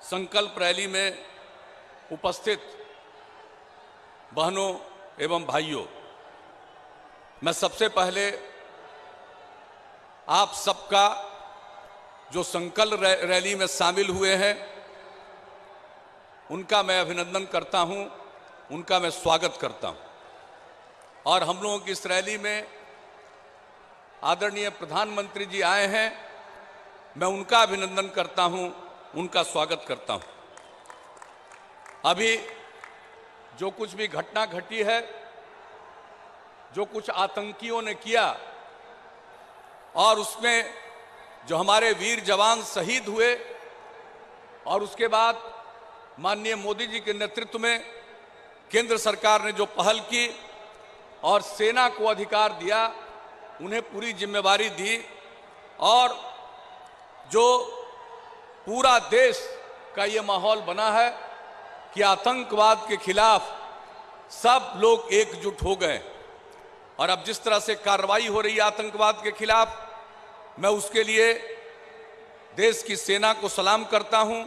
संकल्प रैली में उपस्थित बहनों एवं भाइयों, मैं सबसे पहले आप सबका जो संकल्प रैली में शामिल हुए हैं उनका मैं अभिनंदन करता हूं, उनका मैं स्वागत करता हूं। और हम लोगों की इस रैली में आदरणीय प्रधानमंत्री जी आए हैं, मैं उनका अभिनंदन करता हूं, उनका स्वागत करता हूं। अभी जो कुछ भी घटना घटी है, जो कुछ आतंकियों ने किया और उसमें जो हमारे वीर जवान शहीद हुए और उसके बाद माननीय मोदी जी के नेतृत्व में केंद्र सरकार ने जो पहल की और सेना को अधिकार दिया, उन्हें पूरी जिम्मेवारी दी और जो पूरा देश का ये माहौल बना है कि आतंकवाद के खिलाफ सब लोग एकजुट हो गए। और अब जिस तरह से कार्रवाई हो रही है आतंकवाद के खिलाफ, मैं उसके लिए देश की सेना को सलाम करता हूं।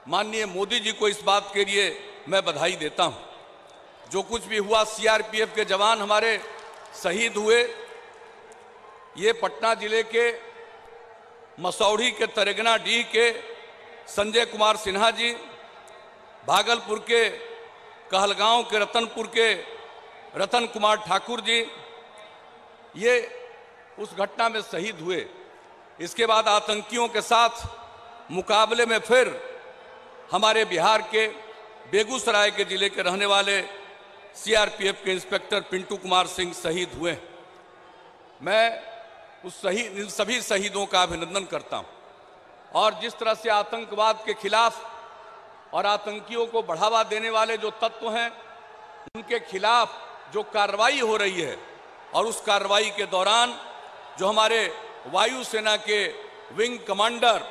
माननीय मोदी जी को इस बात के लिए मैं बधाई देता हूं। जो कुछ भी हुआ, सीआरपीएफ के जवान हमारे शहीद हुए, ये पटना जिले के मसौढ़ी के तरेगनाडीह के संजय कुमार सिन्हा जी, भागलपुर के कहलगांव के रतनपुर के रतन कुमार ठाकुर जी, ये उस घटना में शहीद हुए। इसके बाद आतंकियों के साथ मुकाबले में फिर हमारे बिहार के बेगूसराय के जिले के रहने वाले सीआरपीएफ के इंस्पेक्टर पिंटू कुमार सिंह शहीद हुए। मैं इन सभी शहीदों का अभिनंदन करता हूं। और जिस तरह से आतंकवाद के खिलाफ और आतंकियों को बढ़ावा देने वाले जो तत्व हैं, उनके खिलाफ जो कार्रवाई हो रही है और उस कार्रवाई के दौरान जो हमारे वायुसेना के विंग कमांडर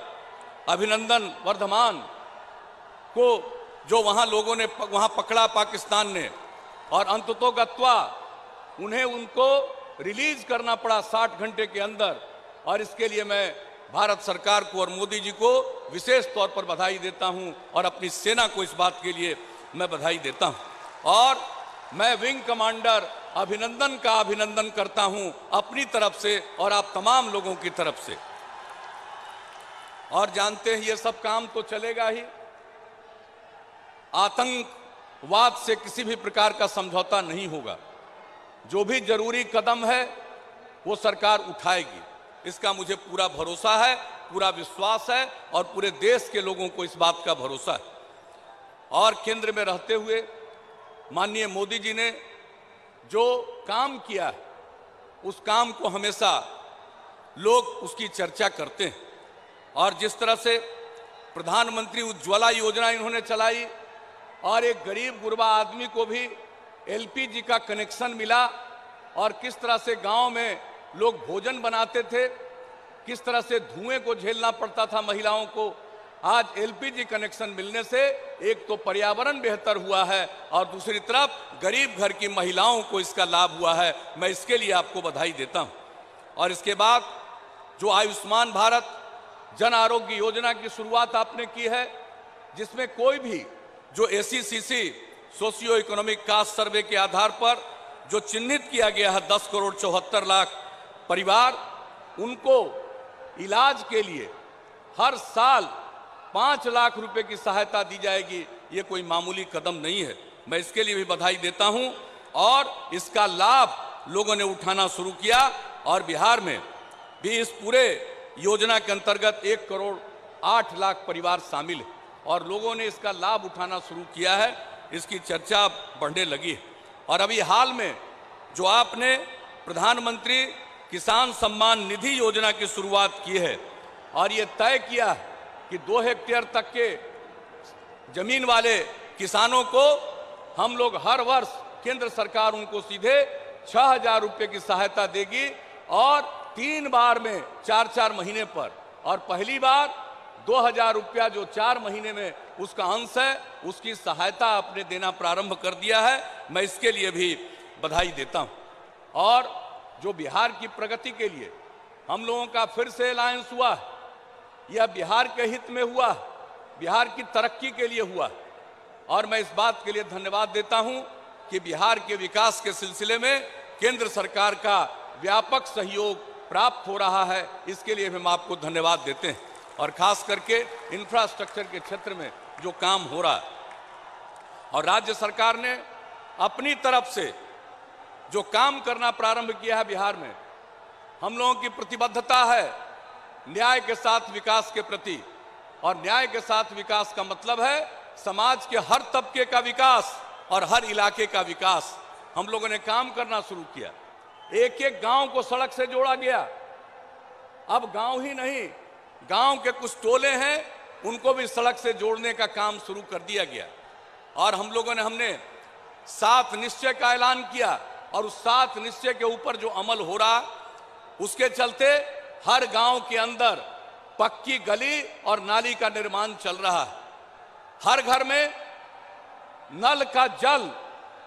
अभिनंदन वर्धमान को जो वहां लोगों ने वहां पकड़ा पाकिस्तान ने, और अंततोगत्वा उनको रिलीज करना पड़ा 60 घंटे के अंदर। और इसके लिए मैं भारत सरकार को और मोदी जी को विशेष तौर पर बधाई देता हूं और अपनी सेना को इस बात के लिए मैं बधाई देता हूं। और मैं विंग कमांडर अभिनंदन का अभिनंदन करता हूं अपनी तरफ से और आप तमाम लोगों की तरफ से। और जानते हैं ये सब काम तो चलेगा ही, आतंकवाद से किसी भी प्रकार का समझौता नहीं होगा। जो भी जरूरी कदम है वो सरकार उठाएगी, इसका मुझे पूरा भरोसा है, पूरा विश्वास है और पूरे देश के लोगों को इस बात का भरोसा है। और केंद्र में रहते हुए माननीय मोदी जी ने जो काम किया, उस काम को हमेशा लोग उसकी चर्चा करते हैं। और जिस तरह से प्रधानमंत्री उज्ज्वला योजना इन्होंने चलाई और एक गरीब गुरबा आदमी को भी एलपीजी का कनेक्शन मिला, और किस तरह से गांव में लोग भोजन बनाते थे, किस तरह से धुएं को झेलना पड़ता था महिलाओं को, आज एलपीजी कनेक्शन मिलने से एक तो पर्यावरण बेहतर हुआ है और दूसरी तरफ गरीब घर की महिलाओं को इसका लाभ हुआ है। मैं इसके लिए आपको बधाई देता हूं। और इसके बाद जो आयुष्मान भारत जन आरोग्य योजना की शुरुआत आपने की है, जिसमें कोई भी जो एसीसीसी सोशियो इकोनॉमिक कास्ट सर्वे के आधार पर जो चिन्हित किया गया है 10 करोड़ 74 लाख परिवार, उनको इलाज के लिए हर साल 5 लाख रुपए की सहायता दी जाएगी। ये कोई मामूली कदम नहीं है, मैं इसके लिए भी बधाई देता हूं। और इसका लाभ लोगों ने उठाना शुरू किया और बिहार में भी इस पूरे योजना के अंतर्गत 1 करोड़ 8 लाख परिवार शामिल है और लोगों ने इसका लाभ उठाना शुरू किया है। इसकी चर्चा बढ़ने लगी है। और अभी हाल में जो आपने प्रधानमंत्री किसान सम्मान निधि योजना की शुरुआत की है और ये तय किया कि 2 हेक्टेयर तक के जमीन वाले किसानों को हम लोग हर वर्ष केंद्र सरकार उनको सीधे 6,000 रुपये की सहायता देगी और 3 बार में 4-4 महीने पर, और पहली बार 2,000 रुपया जो 4 महीने में उसका अंश है, उसकी सहायता आपने देना प्रारंभ कर दिया है। मैं इसके लिए भी बधाई देता हूं। और जो बिहार की प्रगति के लिए हम लोगों का फिर से अलायंस हुआ, यह बिहार के हित में हुआ। बिहार की तरक्की के लिए हुआ और मैं इस बात के लिए धन्यवाद देता हूं कि बिहार के विकास के सिलसिले में केंद्र सरकार का व्यापक सहयोग प्राप्त हो रहा है। इसके लिए हम आपको धन्यवाद देते हैं और खास करके इंफ्रास्ट्रक्चर के क्षेत्र में जो काम हो रहा है और राज्य सरकार ने अपनी तरफ से जो काम करना प्रारंभ किया है बिहार में, हम लोगों की प्रतिबद्धता है न्याय के साथ विकास के प्रति। और न्याय के साथ विकास का मतलब है समाज के हर तबके का विकास और हर इलाके का विकास। हम लोगों ने काम करना शुरू किया, एक एक गांव को सड़क से जोड़ा गया। अब गांव ही नहीं, गांव के कुछ टोले हैं उनको भी सड़क से जोड़ने का काम शुरू कर दिया गया। और हम लोगों ने हमने 7 निश्चय का ऐलान किया और उस 7 निश्चय के ऊपर जो अमल हो रहा उसके चलते हर गांव के अंदर पक्की गली और नाली का निर्माण चल रहा है। हर घर में नल का जल,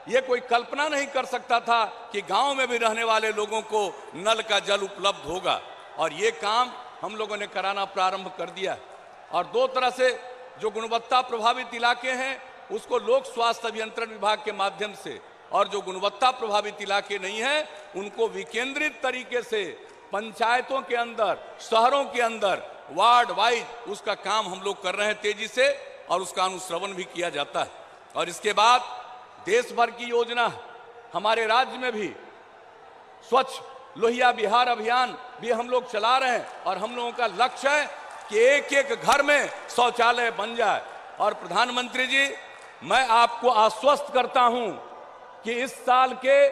ये कोई कल्पना नहीं कर सकता था कि गांव में भी रहने वाले लोगों को नल का जल उपलब्ध होगा और ये काम हम लोगों ने कराना प्रारंभ कर दिया। और 2 तरह से जो गुणवत्ता प्रभावित इलाके हैं उसको लोक स्वास्थ्य अभियंत्रण विभाग के माध्यम से, और जो गुणवत्ता प्रभावित इलाके नहीं हैं उनको विकेंद्रित तरीके से पंचायतों के अंदर, शहरों के अंदर वार्ड वाइज उसका काम हम लोग कर रहे हैं तेजी से और उसका अनुश्रवण भी किया जाता है। और इसके बाद देश भर की योजना हमारे राज्य में भी स्वच्छ लोहिया बिहार अभियान भी हम लोग चला रहे हैं और हम लोगों का लक्ष्य है कि एक एक घर में शौचालय बन जाए। और प्रधानमंत्री जी, मैं आपको आश्वस्त करता हूं कि इस साल के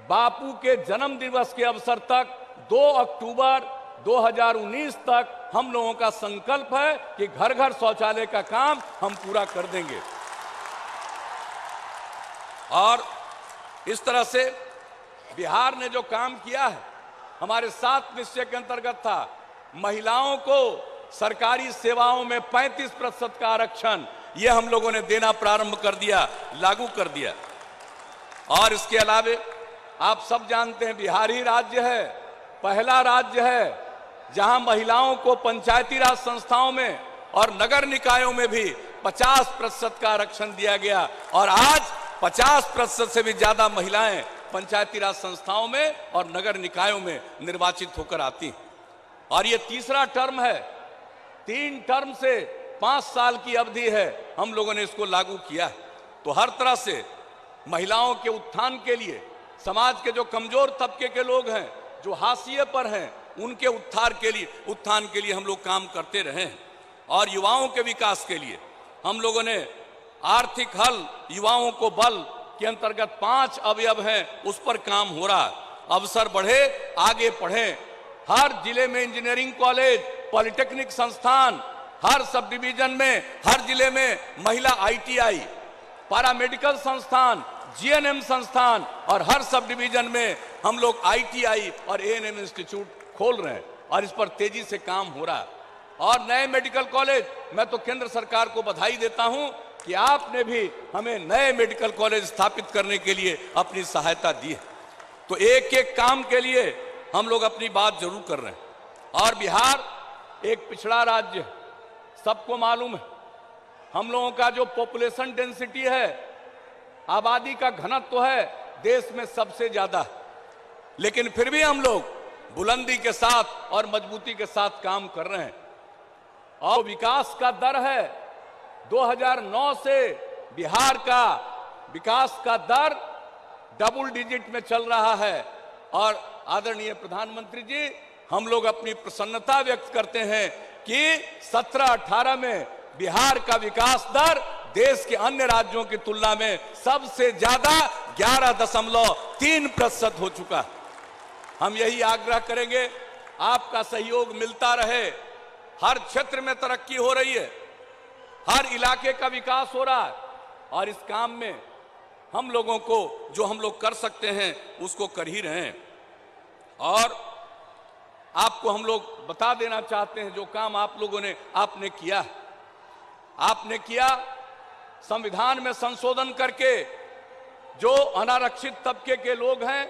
बापू के जन्म दिवस के अवसर तक 2 अक्टूबर 2019 तक हम लोगों का संकल्प है कि घर घर शौचालय का काम हम पूरा कर देंगे। और इस तरह से बिहार ने जो काम किया है हमारे 7 निश्चय के अंतर्गत था, महिलाओं को सरकारी सेवाओं में 35% का आरक्षण, यह हम लोगों ने देना प्रारंभ कर दिया, लागू कर दिया। और इसके अलावे आप सब जानते हैं बिहार ही राज्य है, पहला राज्य है जहां महिलाओं को पंचायती राज संस्थाओं में और नगर निकायों में भी 50% का आरक्षण दिया गया और आज 50% से भी ज्यादा महिलाएं पंचायती राज संस्थाओं में और नगर निकायों में निर्वाचित होकर आती हैं। और ये तीसरा टर्म है, 3 टर्म से 5 साल की अवधि है, हम लोगों ने इसको लागू किया है। तो हर तरह से महिलाओं के उत्थान के लिए, समाज के जो कमजोर तबके के लोग हैं, जो हाशिए पर हैं, उनके उत्थान के लिए हम लोग काम करते रहे हैं। और युवाओं के विकास के लिए हम लोगों ने आर्थिक हल, युवाओं को बल के अंतर्गत 5 अवयव हैं, उस पर काम हो रहा है। अवसर बढ़े, आगे बढ़े। हर जिले में इंजीनियरिंग कॉलेज, पॉलिटेक्निक संस्थान, हर सब डिवीजन में, हर जिले में महिला ITI, पैरामेडिकल संस्थान, GNM संस्थान और हर सब डिवीजन में हम लोग ITI और ANM इंस्टीट्यूट खोल रहे हैं और इस पर तेजी से काम हो रहा है। और नए मेडिकल कॉलेज, मैं तो केंद्र सरकार को बधाई देता हूं कि आपने भी हमें नए मेडिकल कॉलेज स्थापित करने के लिए अपनी सहायता दी है। तो एक एक काम के लिए हम लोग अपनी बात जरूर कर रहे हैं। और बिहार एक पिछड़ा राज्य है, सबको मालूम है। हम लोगों का जो पॉपुलेशन डेंसिटी है, आबादी का घनत्व है, देश में सबसे ज्यादा, लेकिन फिर भी हम लोग बुलंदी के साथ और मजबूती के साथ काम कर रहे हैं। और विकास का दर है, 2009 से बिहार का विकास का दर डबल डिजिट में चल रहा है। और आदरणीय प्रधानमंत्री जी, हम लोग अपनी प्रसन्नता व्यक्त करते हैं कि 17-18 में बिहार का विकास दर देश के अन्य राज्यों की तुलना में सबसे ज्यादा 11.3% हो चुका है। हम यही आग्रह करेंगे, आपका सहयोग मिलता रहे। हर क्षेत्र में तरक्की हो रही है, हर इलाके का विकास हो रहा है और इस काम में हम लोगों को जो हम लोग कर सकते हैं उसको कर ही रहे हैं। और आपको हम लोग बता देना चाहते हैं जो काम आप लोगों ने आपने किया संविधान में संशोधन करके जो अनारक्षित तबके के लोग हैं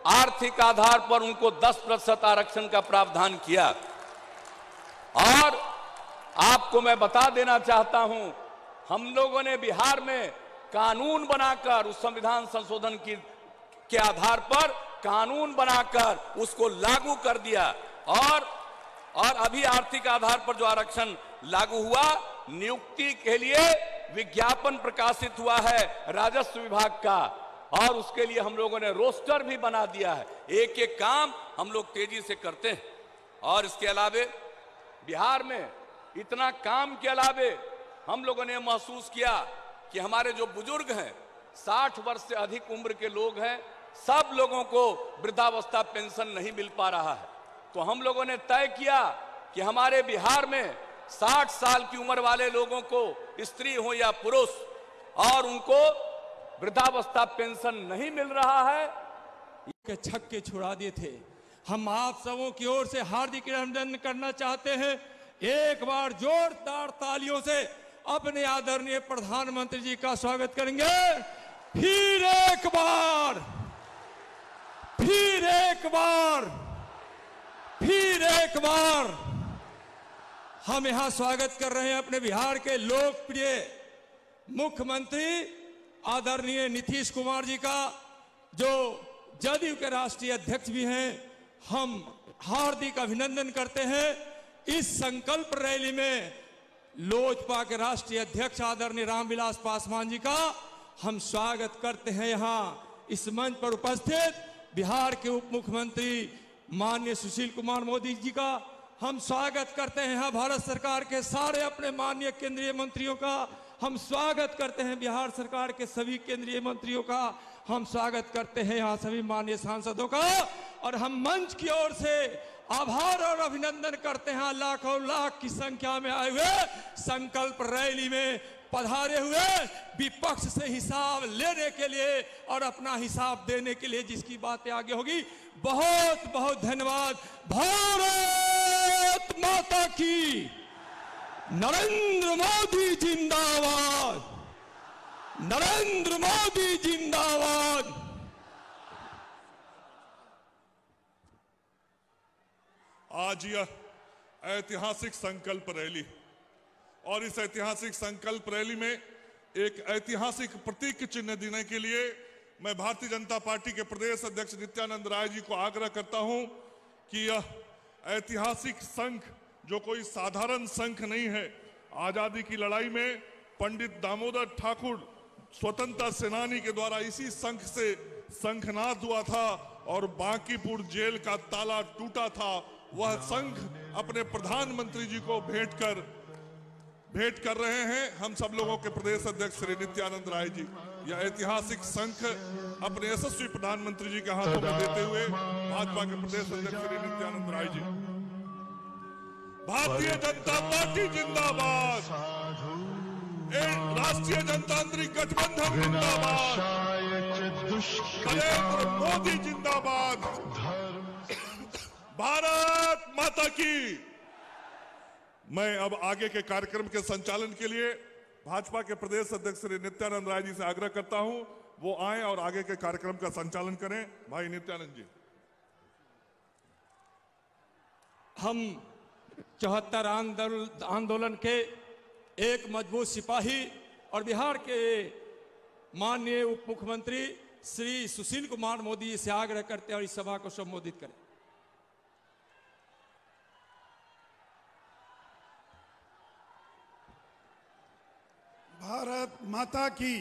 आर्थिक आधार पर उनको 10% आरक्षण का प्रावधान किया। और आपको मैं बता देना चाहता हूं, हम लोगों ने बिहार में कानून बनाकर उस संविधान संशोधन के आधार पर कानून बनाकर उसको लागू कर दिया और अभी आर्थिक आधार पर जो आरक्षण लागू हुआ, नियुक्ति के लिए विज्ञापन प्रकाशित हुआ है राजस्व विभाग का और उसके लिए हम लोगों ने रोस्टर भी बना दिया है। एक एक काम हम लोग तेजी से करते हैं। और इसके अलावे बिहार में इतना काम के अलावे हम लोगों ने महसूस किया कि हमारे जो बुजुर्ग हैं, 60 वर्ष से अधिक उम्र के लोग हैं, सब लोगों को वृद्धावस्था पेंशन नहीं मिल पा रहा है। तो हम लोगों ने तय किया कि हमारे बिहार में 60 साल की उम्र वाले लोगों को, स्त्री हो या पुरुष, और उनको वृद्धावस्था पेंशन नहीं मिल रहा है के छक्के छुड़ा दिए थे। हम आप सबों की ओर से हार्दिक अभिनंदन करना चाहते हैं। एक बार जोरदार तालियों से अपने आदरणीय प्रधानमंत्री जी का स्वागत करेंगे। फिर एक बार हम यहां स्वागत कर रहे हैं अपने बिहार के लोकप्रिय मुख्यमंत्री आदरणीय नीतीश कुमार जी का, जो जदयू के राष्ट्रीय अध्यक्ष भी हैं। हम हार्दिक अभिनंदन करते हैं। इस संकल्प रैली में लोजपा के राष्ट्रीय अध्यक्ष आदरणीय रामविलास पासवान जी का हम स्वागत करते हैं। यहाँ इस मंच पर उपस्थित बिहार के उप मुख्यमंत्री माननीय सुशील कुमार मोदी जी का हम स्वागत करते हैं। यहाँ भारत सरकार के सारे अपने माननीय केंद्रीय मंत्रियों का हम स्वागत करते हैं। बिहार सरकार के सभी केंद्रीय मंत्रियों का हम स्वागत करते हैं। यहाँ सभी माननीय सांसदों का, और हम मंच की ओर से आभार और अभिनंदन करते हैं लाखों लाख की संख्या में आए हुए संकल्प रैली में पधारे हुए विपक्ष से हिसाब लेने के लिए और अपना हिसाब देने के लिए, जिसकी बातें आगे होगी। बहुत बहुत धन्यवाद। भारत माता की, नरेंद्र मोदी जिंदाबाद, नरेंद्र मोदी जिंदाबाद। आज यह ऐतिहासिक संकल्प रैली, और इस ऐतिहासिक संकल्प रैली में एक ऐतिहासिक प्रतीक चिन्ह देने के लिए मैं भारतीय जनता पार्टी के प्रदेश अध्यक्ष नित्यानंद राय जी को आग्रह करता हूं कि यह ऐतिहासिक संख जो कोई साधारण संख नहीं है। आजादी की लड़ाई में पंडित दामोदर ठाकुर स्वतंत्रता सेनानी के द्वारा इसी संख से शंखनाद हुआ था और बांकीपुर जेल का ताला टूटा था। वह संघ अपने प्रधानमंत्री जी को भेंट कर रहे हैं हम सब लोगों के प्रदेश अध्यक्ष श्री नित्यानंद राय जी। यह ऐतिहासिक संघ अपने यशस्वी प्रधानमंत्री जी के हाथों में देते हुए भाजपा के प्रदेश अध्यक्ष श्री नित्यानंद राय जी। भारतीय जनता पार्टी जिंदाबाद, राष्ट्रीय जनतांत्रिक गठबंधन जिंदाबाद, नरेंद्र मोदी जिंदाबाद, भारत माता की। मैं अब आगे के कार्यक्रम के संचालन के लिए भाजपा के प्रदेश अध्यक्ष श्री नित्यानंद राय जी से आग्रह करता हूं, वो आए और आगे के कार्यक्रम का संचालन करें। भाई नित्यानंद जी। हम 74 आंदोलन के एक मजबूत सिपाही और बिहार के माननीय उप मुख्यमंत्री श्री सुशील कुमार मोदी से आग्रह करते हैं और इस सभा को संबोधित करें। भारत माता की,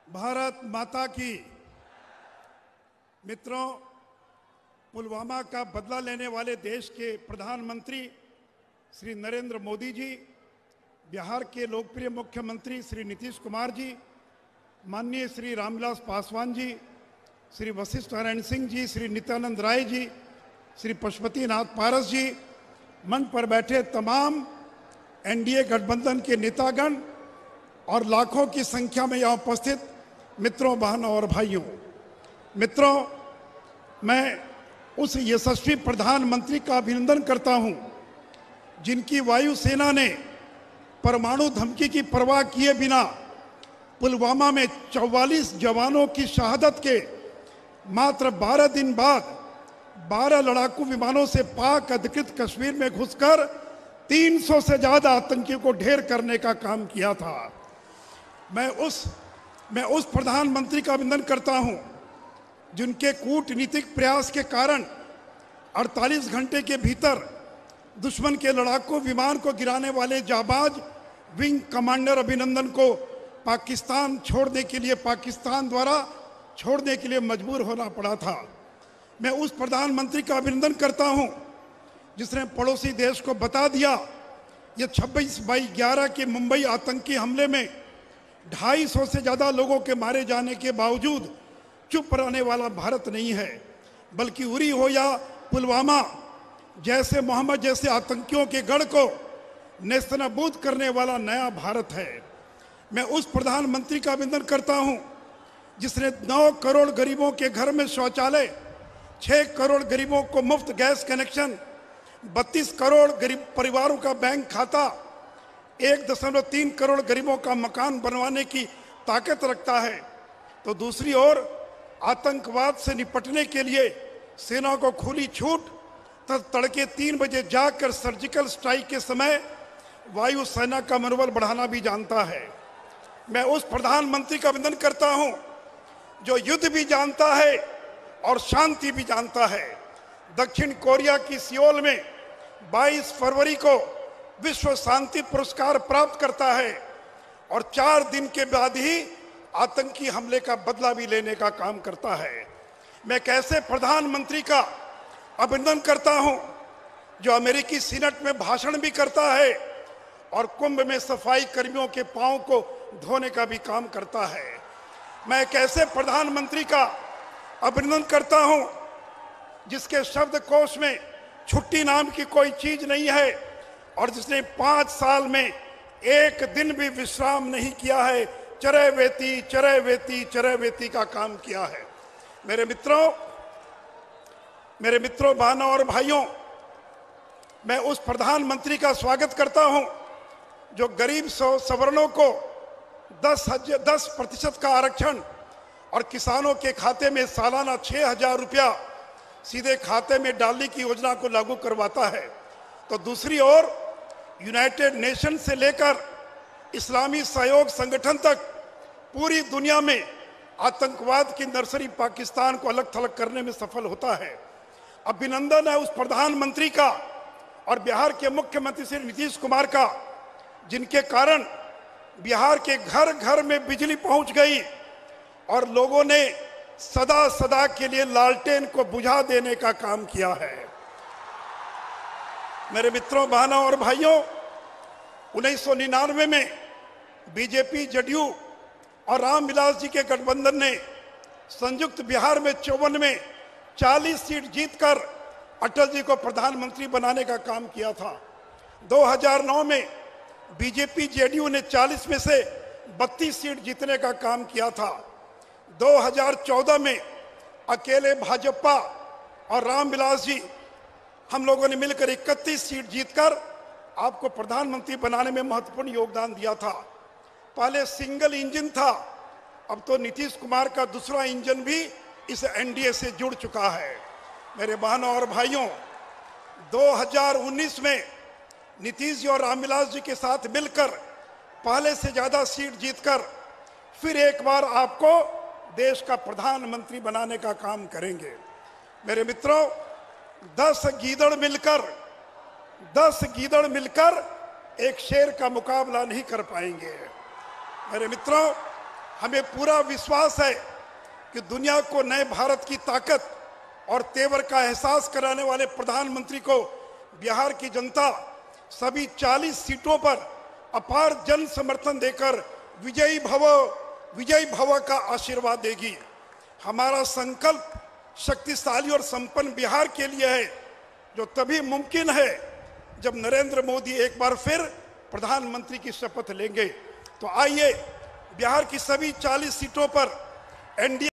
भारत माता की। मित्रों, पुलवामा का बदला लेने वाले देश के प्रधानमंत्री श्री नरेंद्र मोदी जी, बिहार के लोकप्रिय मुख्यमंत्री श्री नीतीश कुमार जी, माननीय श्री रामविलास पासवान जी, श्री वशिष्ठ नारायण सिंह जी, श्री नित्यानंद राय जी, श्री पशुपति नाथ पारस जी, मंच पर बैठे तमाम एनडीए गठबंधन के नेतागण और लाखों की संख्या में यहाँ उपस्थित मित्रों, बहनों और भाइयों। मित्रों, मैं उस यशस्वी प्रधानमंत्री का अभिनंदन करता हूँ जिनकी वायुसेना ने परमाणु धमकी की परवाह किए बिना पुलवामा में 44 जवानों की शहादत के मात्र 12 दिन बाद 12 लड़ाकू विमानों से पाक अधिकृत कश्मीर में घुसकर 300 से ज्यादा आतंकियों को ढेर करने का काम किया था। मैं उस प्रधानमंत्री का अभिनंदन करता हूं जिनके कूटनीतिक प्रयास के कारण 48 घंटे के भीतर दुश्मन के लड़ाकू विमान को गिराने वाले जाबाज विंग कमांडर अभिनंदन को पाकिस्तान द्वारा छोड़ने के लिए मजबूर होना पड़ा था। मैं उस प्रधानमंत्री का अभिनंदन करता हूं जिसने पड़ोसी देश को बता दिया ये 26/11 के मुंबई आतंकी हमले में 250 से ज्यादा लोगों के मारे जाने के बावजूद चुप रहने वाला भारत नहीं है, बल्कि उरी हो या पुलवामा जैसे मोहम्मद जैसे आतंकियों के गढ़ को नेस्तनाबूद करने वाला नया भारत है। मैं उस प्रधानमंत्री का अभिनंदन करता हूं जिसने 9 करोड़ गरीबों के घर में शौचालय, 6 करोड़ गरीबों को मुफ्त गैस कनेक्शन, 32 करोड़ गरीब परिवारों का बैंक खाता, 1.3 करोड़ गरीबों का मकान बनवाने की ताकत रखता है, तो दूसरी ओर आतंकवाद से निपटने के लिए सेना को खुली छूट तड़के 3 बजे जाकर सर्जिकल स्ट्राइक के समय वायु सेना का मनोबल बढ़ाना भी जानता है। मैं उस प्रधानमंत्री का अभिनंदन करता हूं जो युद्ध भी जानता है और शांति भी जानता है। दक्षिण कोरिया की सियोल में 22 फरवरी को विश्व शांति पुरस्कार प्राप्त करता है और 4 दिन के बाद ही आतंकी हमले का बदला भी लेने का काम करता है। मैं कैसे प्रधानमंत्री का अभिनंदन करता हूं जो अमेरिकी सीनेट में भाषण भी करता है और कुंभ में सफाई कर्मियों के पांव को धोने का भी काम करता है। मैं कैसे प्रधानमंत्री का अभिनंदन करता हूं जिसके शब्दकोश में छुट्टी नाम की कोई चीज नहीं है और जिसने 5 साल में एक दिन भी विश्राम नहीं किया है, चरैवेती चरैवेती चरैवेती का काम किया है। मेरे मित्रों, बहनों और भाइयों, मैं उस प्रधानमंत्री का स्वागत करता हूं जो गरीब सवर्णों को 10% का आरक्षण और किसानों के खाते में सालाना 6,000 रुपया सीधे खाते में डालने की योजना को लागू करवाता है, तो दूसरी ओर यूनाइटेड नेशन से लेकर इस्लामी सहयोग संगठन तक पूरी दुनिया में आतंकवाद की नर्सरी पाकिस्तान को अलग थलग करने में सफल होता है। अभिनंदन है उस प्रधानमंत्री का और बिहार के मुख्यमंत्री श्री नीतीश कुमार का जिनके कारण बिहार के घर घर में बिजली पहुंच गई और लोगों ने सदा सदा के लिए लालटेन को बुझा देने का काम किया है। मेरे मित्रों, बहनों और भाइयों, 1999 में बीजेपी, जदयू और रामविलास जी के गठबंधन ने संयुक्त बिहार में 54 में 40 सीट जीतकर अटल जी को प्रधानमंत्री बनाने का काम किया था। 2009 में बीजेपी, जेडीयू ने 40 में से 32 सीट जीतने का काम किया था। 2014 में अकेले भाजपा और रामविलास जी हम लोगों ने मिलकर 31 सीट जीतकर आपको प्रधानमंत्री बनाने में महत्वपूर्ण योगदान दिया था। पहले सिंगल इंजन था, अब तो नीतीश कुमार का दूसरा इंजन भी इस एनडीए से जुड़ चुका है। मेरे बहनों और भाइयों, 2019 में नीतीश जी और रामविलास जी के साथ मिलकर पहले से ज्यादा सीट जीतकर फिर एक बार आपको देश का प्रधानमंत्री बनाने का काम करेंगे। मेरे मित्रों, 10 गीदड़ मिलकर एक शेर का मुकाबला नहीं कर पाएंगे। मेरे मित्रों, हमें पूरा विश्वास है कि दुनिया को नए भारत की ताकत और तेवर का एहसास कराने वाले प्रधानमंत्री को बिहार की जनता सभी 40 सीटों पर अपार जन समर्थन देकर विजयी भव का आशीर्वाद देगी। हमारा संकल्प शक्तिशाली और संपन्न बिहार के लिए है, जो तभी मुमकिन है जब नरेंद्र मोदी एक बार फिर प्रधानमंत्री की शपथ लेंगे। तो आइए बिहार की सभी 40 सीटों पर एनडीए